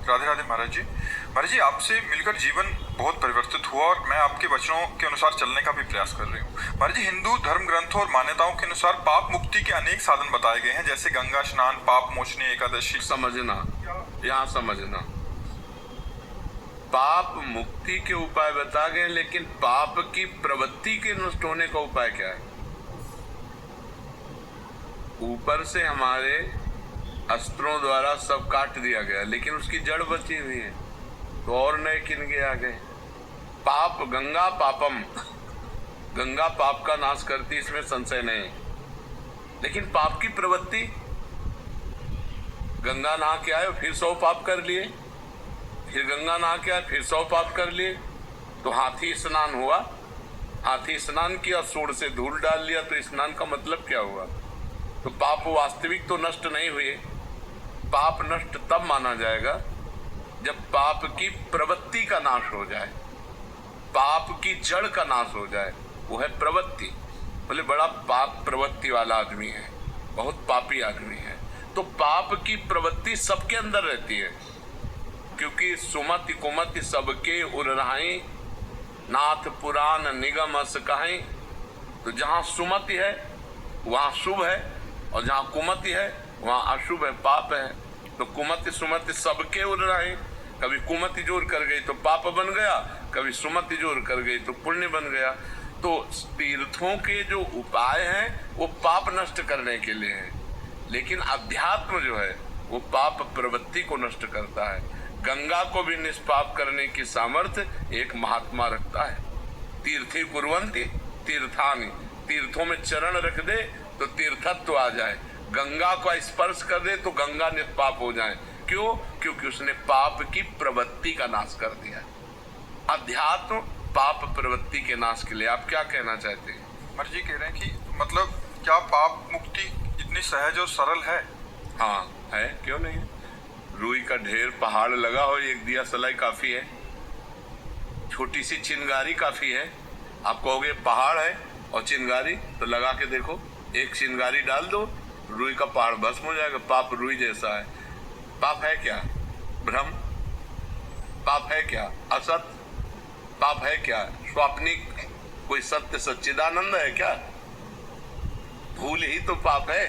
राधे राधे महाराज जी। महाराज जी, आपसे मिलकर जीवन बहुत परिवर्तित हुआ और मैं आपके वचनों के अनुसार चलने का भी प्रयास कर रही हूँ। महाराज जी, हिंदू धर्म ग्रंथों और मान्यताओं के अनुसार पाप मुक्ति के अनेक साधन बताए गए हैं, जैसे गंगा स्नान, पाप मोचनी एकादशी। समझना, यहाँ समझना, पाप मुक्ति के उपाय बता गए, लेकिन पाप की प्रवृत्ति के नष्ट होने का उपाय क्या है? ऊपर से हमारे अस्त्रों द्वारा सब काट दिया गया, लेकिन उसकी जड़ बची हुई है, तो और नए किनके आ गए। पाप गंगा पापम, गंगा पाप का नाश करती, इसमें संशय नहीं। लेकिन पाप की प्रवृत्ति, गंगा नहा के आए फिर 100 पाप कर लिए, फिर गंगा नहा के आए फिर 100 पाप कर लिए, तो हाथी स्नान हुआ, हाथी स्नान किया, सूंड से धूल डाल लिया, तो स्नान का मतलब क्या हुआ? तो पाप वास्तविक तो नष्ट नहीं हुए। पाप नष्ट तब माना जाएगा जब पाप की प्रवृत्ति का नाश हो जाए, पाप की जड़ का नाश हो जाए, वो है प्रवृत्ति। बोले बड़ा पाप प्रवृत्ति वाला आदमी है, बहुत पापी आदमी है। तो पाप की प्रवृत्ति सबके अंदर रहती है, क्योंकि सुमति कुमति सबके उरराई, नाथ पुराण निगम अस कहाई। तो जहां सुमति है वहां शुभ है, और जहां कुमति है वहां अशुभ है, पाप है। तो कुमति सुमति सबके उरराई, कभी कुमति जोर कर गई तो पाप बन गया, कभी सुमति जोर कर गई तो पुण्य बन गया। तो तीर्थों के जो उपाय हैं वो पाप नष्ट करने के लिए हैं, लेकिन अध्यात्म जो है वो पाप प्रवृत्ति को नष्ट करता है। गंगा को भी निष्पाप करने की सामर्थ्य एक महात्मा रखता है। तीर्थी कुर्वन्ति तीर्थानि, तीर्थों में चरण रख दे तो तीर्थत्व आ जाए, गंगा को स्पर्श कर दे तो गंगा निष्पाप हो जाए। क्यों? क्योंकि उसने पाप की प्रवृत्ति का नाश कर दिया। अध्यात्म पाप प्रवृत्ति के नाश के लिए आप क्या कहना चाहते हैं? महाराज जी कह रहे हैं कि मतलब क्या पाप मुक्ति इतनी सहज और सरल है? हाँ है, क्यों नहीं। रुई का ढेर पहाड़ लगा हो, एक दिया सलाई काफी है, छोटी सी चिंगारी काफी है। आप कहोगे पहाड़ है और चिंगारी, तो लगा के देखो, एक चिंगारी डाल दो, रुई का पहाड़ भस्म हो जाएगा। पाप रुई जैसा है। पाप है क्या? भ्रम। पाप है क्या? असत। पाप है क्या? स्वाप्निक। कोई सत्य सच्चिदानंद है क्या? भूल ही तो पाप है।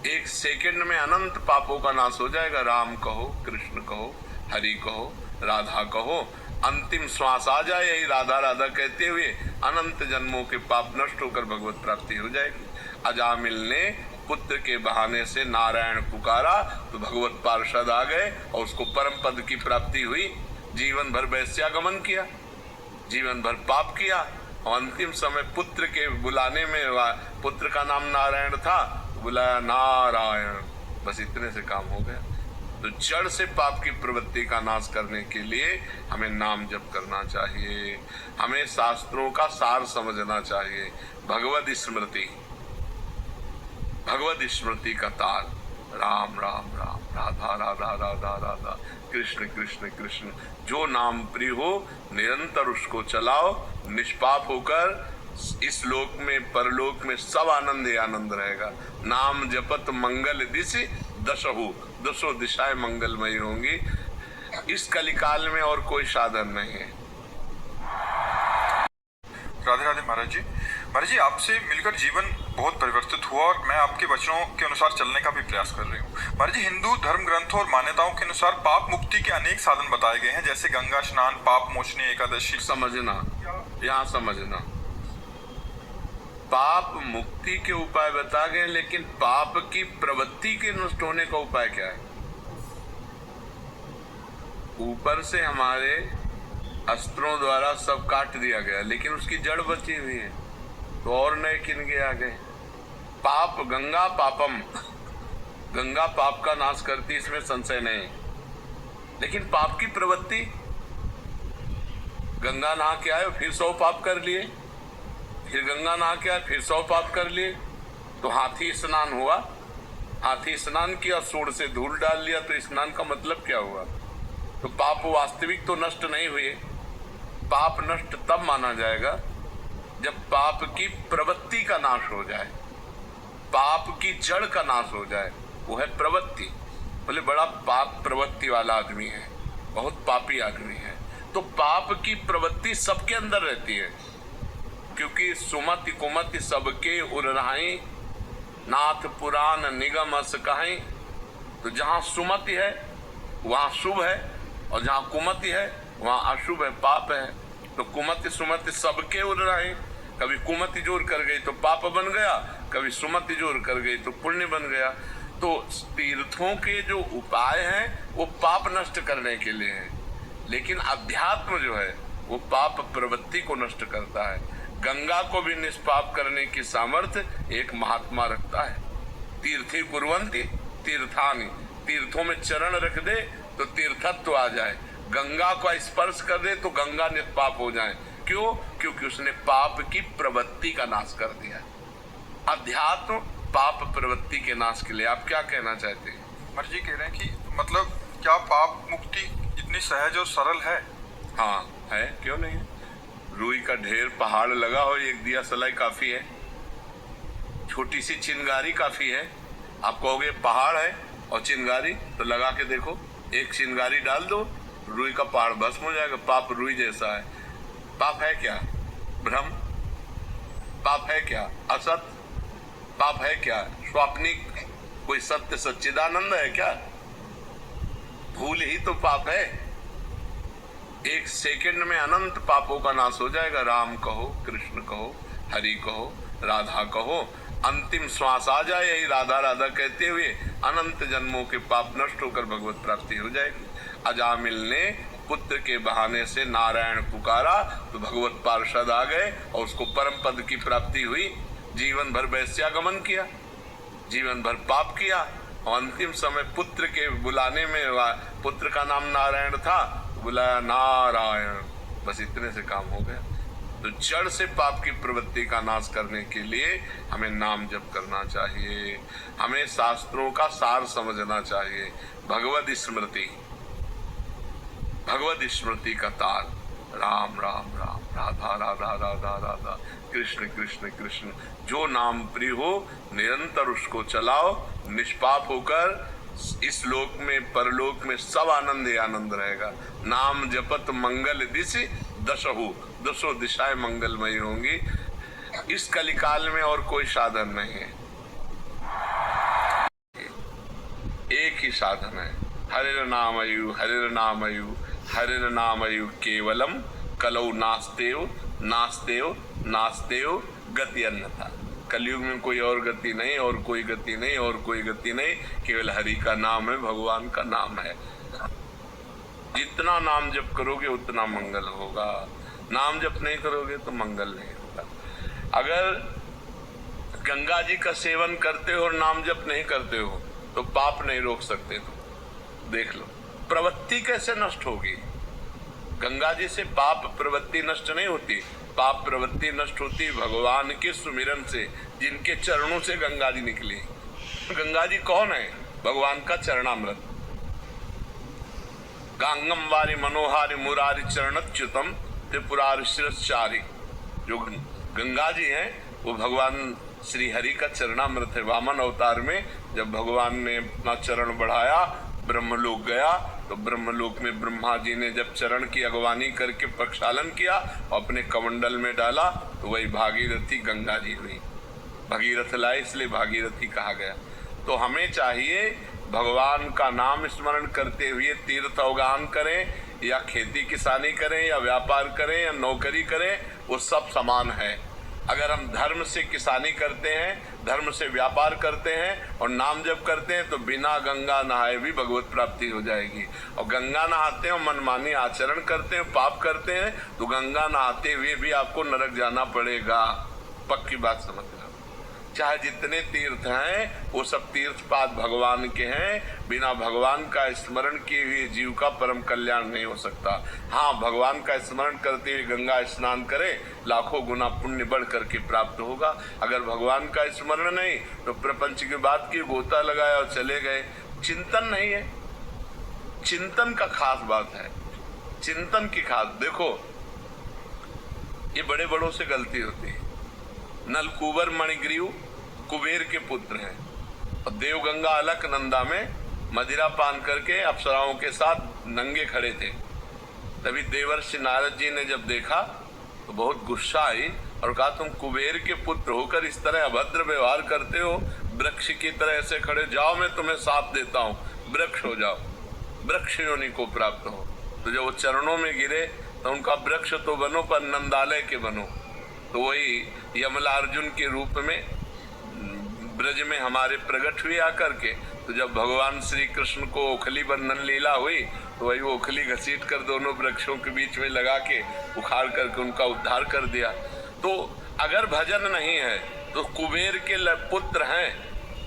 एक सेकंड में अनंत पापों का नाश हो जाएगा। राम कहो, कृष्ण कहो, हरि कहो, राधा कहो, अंतिम श्वास आ जाए यही राधा राधा कहते हुए, अनंत जन्मों के पाप नष्ट होकर भगवत प्राप्ति हो जाएगी। अजामिल ने पुत्र के बहाने से नारायण पुकारा तो भगवत पार्षद आ गए और उसको परम पद की प्राप्ति हुई। जीवन भर वैश्यागमन किया, जीवन भर पाप किया, और अंतिम समय पुत्र के बुलाने में, पुत्र का नाम नारायण था, बुलाया नारायण, बस इतने से काम हो गया। तो जड़ से पाप की प्रवृत्ति का नाश करने के लिए हमें नाम जप करना चाहिए, हमें शास्त्रों का सार समझना चाहिए। भगवद स्मृति, भगवद स्मृति का तार, राम राम राम, राधा राधा राधा राधा, कृष्ण कृष्ण कृष्ण। जो नाम प्रिय हो निरंतर उसको चलाओ, निष्पाप होकर इस लोक में परलोक में सब आनंद ही आनंद रहेगा। नाम जपत मंगल दिशि दशहु, दसों दिशाएं मंगलमयी होंगी। इस कलिकाल में और कोई साधन नहीं है। राधे राधे महाराज जी। महाराज जी, आपसे मिलकर जीवन बहुत परिवर्तित हुआ और मैं आपके वचनों के अनुसार चलने का भी प्रयास कर रही हूँ। महाराज जी, हिंदू धर्म ग्रंथों और मान्यताओं के अनुसार पाप मुक्ति के अनेक साधन बताए गए हैं, जैसे गंगा स्नान, पाप मोचनी एकादशी। समझना, यहाँ समझना, पाप मुक्ति के उपाय बता गए, लेकिन पाप की प्रवृत्ति के नष्ट होने का उपाय क्या है? ऊपर से हमारे अस्त्रों द्वारा सब काट दिया गया, लेकिन उसकी जड़ बची हुई है, तो और नए किनके आ गए। पाप गंगा पापम, गंगा पाप का नाश करती, इसमें संशय नहीं। लेकिन पाप की प्रवृत्ति, गंगा नहा के आए फिर 100 पाप कर लिए, फिर गंगा नहा के आए फिर 100 पाप कर लिए, तो हाथी स्नान हुआ, हाथी स्नान किया, सूंड से धूल डाल लिया, तो स्नान का मतलब क्या हुआ? तो पाप वास्तविक तो नष्ट नहीं हुए। पाप नष्ट तब माना जाएगा जब पाप की प्रवृत्ति का नाश हो जाए, पाप की जड़ का नाश हो जाए, वो है प्रवृत्ति। बोले बड़ा पाप प्रवृत्ति वाला आदमी है, बहुत पापी आदमी है। तो पाप की प्रवृत्ति सबके अंदर रहती है, क्योंकि सुमति कुमति सबके उर्राई, नाथ पुराण निगम अस कहीं। तो जहां सुमति है वहां शुभ है, और जहां कुमति है वहां अशुभ है, पाप है। तो कुमति सुमति सबके उर्राई, कभी कुमति जोर कर गई तो पाप बन गया, कभी सुमति जोर कर गई तो पुण्य बन गया। तो तीर्थों के जो उपाय हैं वो पाप नष्ट करने के लिए हैं, लेकिन अध्यात्म जो है वो पाप प्रवृत्ति को नष्ट करता है। गंगा को भी निष्पाप करने की सामर्थ्य एक महात्मा रखता है। तीर्थी कुर्वन्ति तीर्थानि, तीर्थों में चरण रख दे तो तीर्थत्व आ जाए, गंगा को स्पर्श कर दे तो गंगा निष्पाप हो जाए। क्यों? क्योंकि उसने पाप की प्रवृत्ति का नाश कर दिया। अध्यात्म पाप प्रवृत्ति के नाश के लिए आप क्या कहना चाहते हैं? महाराज जी कह रहे हैं कि मतलब क्या पाप मुक्ति इतनी सहज और सरल है? हाँ है, क्यों नहीं। रुई का ढेर पहाड़ लगा हो, एक दिया सलाई काफी है, छोटी सी चिंगारी काफी है। आप कहोगे पहाड़ है और चिंगारी, तो लगा के देखो, एक चिंगारी डाल दो, रुई का पहाड़ भस्म हो जाएगा। पाप रुई जैसा है। पाप है क्या? भ्रम। पाप है क्या? असत। पाप है क्या? स्वाप्निक। कोई सत्य सच्चिदानंद है क्या? भूल ही तो पाप है। एक सेकंड में अनंत पापों का नाश हो जाएगा। राम कहो, कृष्ण कहो, हरि कहो, राधा कहो, अंतिम श्वास आ जाए यही राधा राधा कहते हुए अनंत जन्मों के पाप नष्ट होकर भगवत प्राप्ति हो जाएगी। अजामिल ने पुत्र के बहाने से नारायण पुकारा तो भगवत पार्षद आ गए और उसको परम पद की प्राप्ति हुई। जीवन भर वैश्यागमन किया, जीवन भर पाप किया, और अंतिम समय पुत्र के बुलाने में, पुत्र का नाम नारायण था, बुलाया नारायण, बस इतने से काम हो गया। तो जड़ से पाप की प्रवृत्ति का नाश करने के लिए हमें नाम जप करना चाहिए, हमें शास्त्रों का सार समझना चाहिए। भगवद स्मृति, भगवद स्मृति का तार, राम राम राम, राधा राधा राधा राधा, कृष्ण कृष्ण कृष्ण। जो नाम प्रिय हो निरंतर उसको चलाओ, निष्पाप होकर इस लोक में परलोक में सब आनंद ही आनंद रहेगा। नाम जपत मंगल दिशि दशहु, दसों दिशाएं मंगलमयी होंगी। इस कलिकाल में और कोई साधन नहीं है, एक ही साधन है, हरिर नामयु हरिर नामयु हरिर नामयु केवलम, कलौ नास्तेव नास्तेव नास्तेव गति अन्यथा। कलयुग में कोई और गति नहीं, और कोई गति नहीं, और कोई गति नहीं, केवल हरि का नाम है, भगवान का नाम है। जितना नाम जप करोगे उतना मंगल होगा, नाम जप नहीं करोगे तो मंगल नहीं होगा। अगर गंगा जी का सेवन करते हो और नाम जप नहीं करते हो तो पाप नहीं रोक सकते। तो देख लो प्रवृत्ति कैसे नष्ट होगी। गंगा जी से पाप प्रवृत्ति नष्ट नहीं होती, पाप प्रवृत्ति नष्ट होती भगवान के सुमिरन से, जिनके चरणों से गंगा जी निकली। गंगा जी कौन है? भगवान का चरणामृत। गांगम वारी मनोहारी मुरारी चरणच्युतम त्रिपुरारी शिरश्चारी। जो गंगा जी हैं वो भगवान श्री हरि का चरणामृत है। वामन अवतार में जब भगवान ने अपना चरण बढ़ाया, ब्रह्मलोक गया, तो ब्रह्मलोक में ब्रह्मा जी ने जब चरण की अगवानी करके प्रक्षालन किया और अपने कमंडल में डाला तो वही भागीरथी गंगा जी हुई। भगीरथ लाए इसलिए भागीरथी कहा गया। तो हमें चाहिए भगवान का नाम स्मरण करते हुए तीर्थ अवगाहन करें, या खेती किसानी करें, या व्यापार करें, या नौकरी करें, वो सब समान है। अगर हम धर्म से किसानी करते हैं, धर्म से व्यापार करते हैं और नाम जप करते हैं तो बिना गंगा नहाए भी भगवत प्राप्ति हो जाएगी। और गंगा नहाते हैं और मनमानी आचरण करते हैं, पाप करते हैं, तो गंगा नहाते हुए भी आपको नरक जाना पड़ेगा। पक्की बात समझ लो। चाहे जितने तीर्थ हैं वो सब तीर्थ पाद भगवान के हैं, बिना भगवान का स्मरण किए हुए जीव का परम कल्याण नहीं हो सकता। हाँ, भगवान का स्मरण करते हुए गंगा स्नान करे, लाखों गुना पुण्य बढ़ करके प्राप्त होगा। अगर भगवान का स्मरण नहीं तो प्रपंच की बात की, गोता लगाया और चले गए। चिंतन नहीं है, चिंतन का खास बात है, चिंतन की खास। देखो ये बड़े बड़ों से गलती होती है। नलकुबर मणिग्रीव कुबेर के पुत्र हैं और देवगंगा अलकनंदा में मदिरा पान करके अप्सराओं के साथ नंगे खड़े थे। तभी देवर्षि नारद जी ने जब देखा तो बहुत गुस्सा आई और कहा, तुम कुबेर के पुत्र होकर इस तरह अभद्र व्यवहार करते हो, वृक्ष की तरह ऐसे खड़े, जाओ मैं तुम्हें शाप देता हूँ, वृक्ष हो जाओ, वृक्ष योनि को प्राप्त हो। तो जब वो चरणों में गिरे तो उनका वृक्ष तो बनो पर नंदालय के बनो। तो वही यमलार्जुन के रूप में ब्रज में हमारे प्रकट हुए आकर के। तो जब भगवान श्री कृष्ण को ओखली बंधन लीला हुई तो वही ओखली घसीट कर दोनों वृक्षों के बीच में लगा के उखाड़ करके उनका उद्धार कर दिया। तो अगर भजन नहीं है तो कुबेर के पुत्र हैं,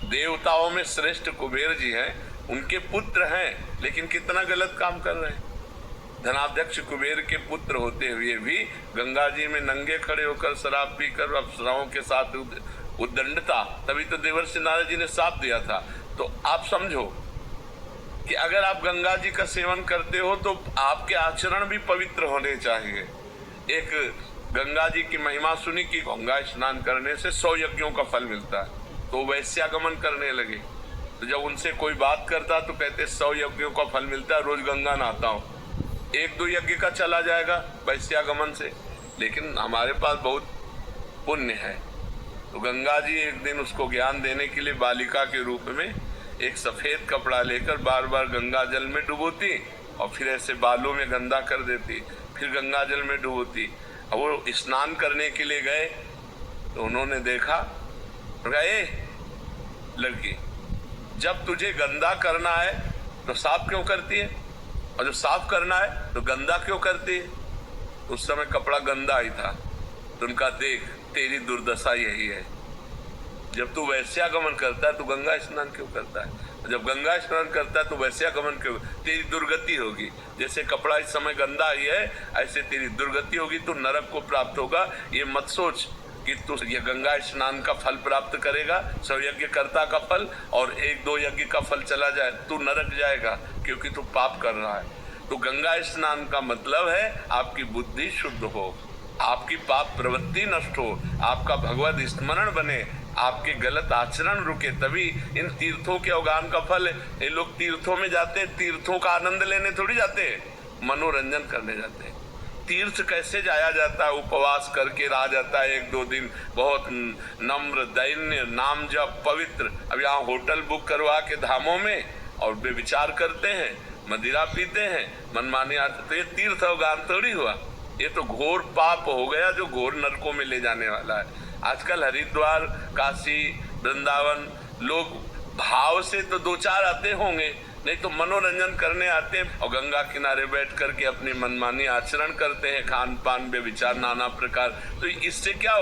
देवताओं में श्रेष्ठ कुबेर जी हैं, उनके पुत्र हैं, लेकिन कितना गलत काम कर रहे हैं। धनाध्यक्ष कुबेर के पुत्र होते हुए भी गंगा जी में नंगे खड़े होकर शराब पीकर अप्सराओं के साथ उद्दंडता, तभी तो देवर्षि नारद जी ने शाप दिया था। तो आप समझो कि अगर आप गंगा जी का सेवन करते हो तो आपके आचरण भी पवित्र होने चाहिए। एक गंगा जी की महिमा सुनी कि गंगा स्नान करने से 100 यज्ञों का फल मिलता है। तो वैश्यागमन करने लगे। तो जब उनसे कोई बात करता तो कहते 100 यज्ञों का फल मिलता है, रोज गंगा नहाता हूँ, 1-2 यज्ञ का चला जाएगा वैश्यागमन से, लेकिन हमारे पास बहुत पुण्य है। तो गंगा जी एक दिन उसको ज्ञान देने के लिए बालिका के रूप में एक सफेद कपड़ा लेकर बार बार गंगा जल में डुबोती और फिर ऐसे बालों में गंदा कर देती, फिर गंगा जल में डुबोती। अब वो स्नान करने के लिए गए तो उन्होंने देखा, गए लड़की, जब तुझे गंदा करना है तो साफ क्यों करती है, और जब साफ करना है तो गंदा क्यों करती है। उस समय कपड़ा गंदा ही था। तो उनका, देख तेरी दुर्दशा यही है, जब तू वैश्यागमन करता है तो गंगा स्नान क्यों करता है, जब गंगा स्नान करता है तो वैश्यागमन क्यों, तेरी दुर्गति होगी। जैसे कपड़ा इस समय गंदा ही है ऐसे तेरी दुर्गति होगी, तू नरक को प्राप्त होगा। ये मत सोच कि तू ये गंगा स्नान का फल प्राप्त करेगा, 100 यज्ञ कर्ता का फल, और 1-2 यज्ञ का फल चला जाए, तू नरक जाएगा क्योंकि तू पाप कर रहा है। तो गंगा स्नान का मतलब है आपकी बुद्धि शुद्ध हो, आपकी पाप प्रवृत्ति नष्ट हो, आपका भगवत स्मरण बने, आपके गलत आचरण रुके, तभी इन तीर्थों के अवगान का फल है। ये लोग तीर्थों में जाते हैं, तीर्थों का आनंद लेने थोड़ी जाते हैं, मनोरंजन करने जाते हैं। तीर्थ कैसे जाया जाता है, उपवास करके रहा जाता है 1-2 दिन, बहुत नम्र दैन्य, नाम जप, पवित्र। अब यहाँ होटल बुक करवा के धामों में और वे विचार करते हैं, मदिरा पीते हैं, मनमानी आते, तो ये तीर्थ अवगान थोड़ी हुआ। ये तो घोर पाप हो गया जो घोर नरकों में ले जाने वाला है। आजकल हरिद्वार, काशी, वृंदावन लोग भाव से तो 2-4 आते होंगे, नहीं तो मनोरंजन करने आते हैं और गंगा किनारे बैठ करके अपनी मनमानी आचरण करते हैं, खान पान, व्यभिचार, नाना प्रकार। तो इससे क्या